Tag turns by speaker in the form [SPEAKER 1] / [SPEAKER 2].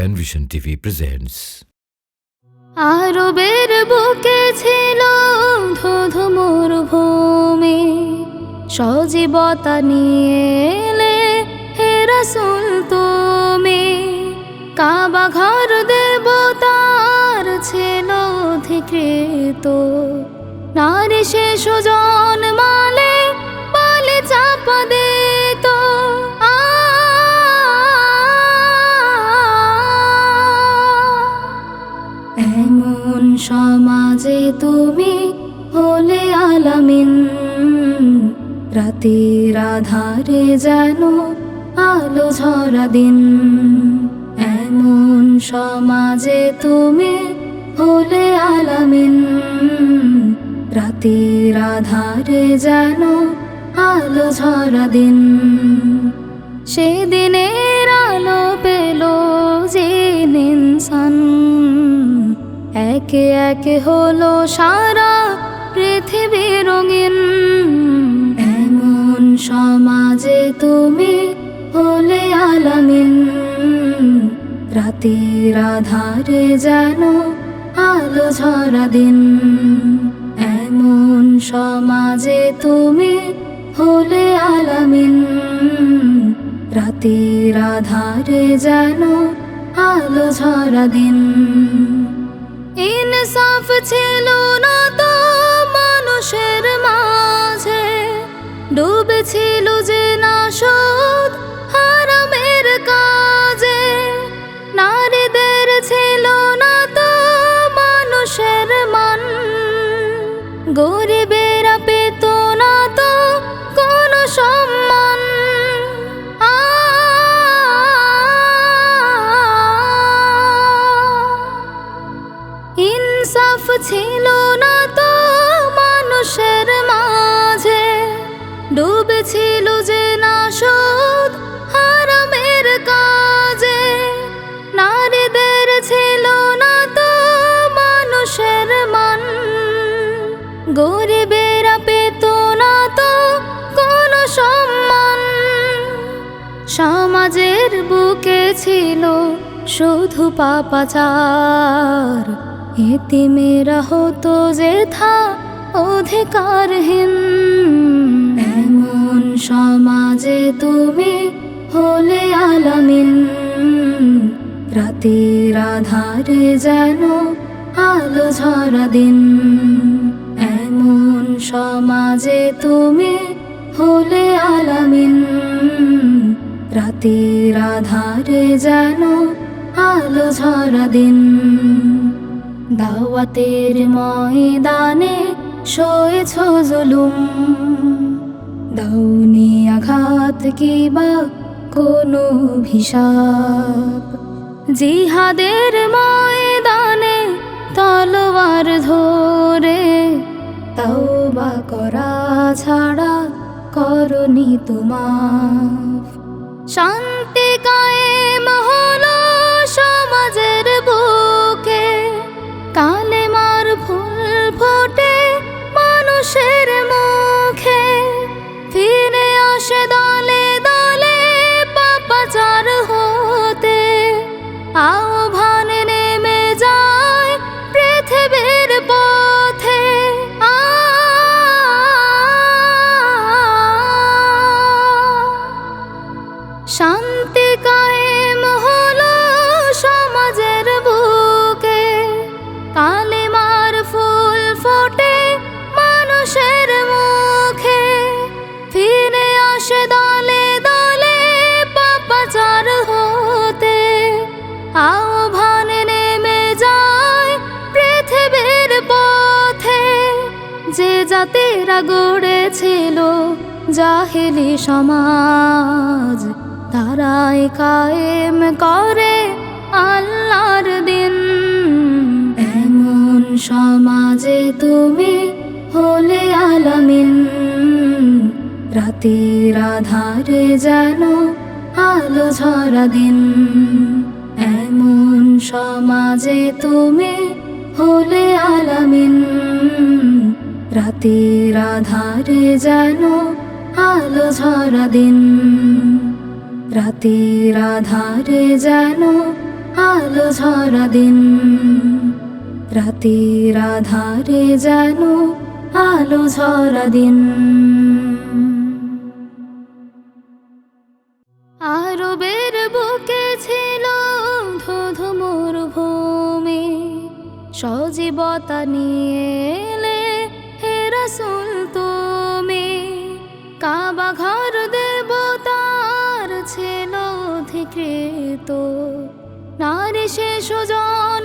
[SPEAKER 1] Penvision TV presents.
[SPEAKER 2] আরবের বুকে ছিল ধুধু মরুভূমি, সজীবতা নিয়ে এলে হে রাসূল তুমি। কাবা ঘর দেবতার ছিল অধিকৃত, নারী শিশু জন্মালে পালে চাপা দিত। এমন সমাজে তুমি হলে আলামিন, রাতের আধারে যেন আলো ঝরা দিন। এমন সমাজে তুমি হলে আলামিন, রাতের আধারে যেন আলো ঝরা দিন। সেদিনের আলো পেল জিন ইনসান, একে একে হলো সারা পৃথিবী রঙিন। এমন সমাজে তুমি হলে আলামিন, রাতের আধারে যেন আলো ঝরা দিন। এমন সমাজে তুমি হলে আলামিন, রাতের আধারে যেন আলো ঝরা দিন। ইনসাফ ছিল না তো মানুষের মাঝে, ডুবেছিল যে নাশদ হারামের কাজে। নারীদের ছিল না তো মানুষের মান, গরিবেরা পেত না তো কোনো সম্মান। ইনসাফ ছিল না তো মানুষের মাঝে, ডুবেছিল যে নাশদ হারামের কাজে। নারীদের ছিল না তো মানুষের মান, গরিবেরা পেত না তো কোনো সম্মান। সমাজের বুকে ছিল শুধু পাপাচার, এতিমেরা হতো যেথা অধিকারহীন। এমন সমাজে তুমি হলে আলামিন, রাতের আধারে যেন আলো ঝরা দিন। এমন সমাজে তুমি হলে আলামিন, রাতের আধারে যেন আলো ঝরা দিন। দাওয়াতের ময়দানে সয়েছ জুলুম, দাউনি আঘাত কিবা কোনো অভিশাপ। জিহাদের ময়দানে তলোয়ার ধরে তওবা করা ছাড়া করনি তোমার। শান্তি কায়েম হলো সমাজের বুকে, কালেমার ফুল ফোটে মানুষের মুখে। ফিরে আসে দলে দলে পাপাচার হতে, আহ্বান নেমে যায় পৃথিবীর পথে। শান্তি কায়েম হলো সমাজের বুকে, কালেমার ফুল ফোটে মানুষের মুখে। ফিরে আসে দলে দলে পাপাচার হতে, আহ্বান নেমে যায় পৃথিবীর পথে। যে জাতিরা গড়েছিল জাহেলি সমাজ, তারাই কায়েম করে আল্লাহর দিন। এমন সমাজে তুমি হলে আলামিন, রাতের আধারে যেন আলো ঝরা দিন। এমন সমাজে তুমি হলে আলামিন, রাতের আধারে যেন আলো ঝরা দিন। রাতের আধারে যেন ঝরা দিন, রাতের আধারে যেন আলো ঝরা দিন। আরবের বুকে ছিল ধোধো মরুভূমি, সজীবতা নিয়ে এলে হে রাসূল তুমি। কাবা ঘর দেবতার ছিল অধিকৃত, নারী শিশু জন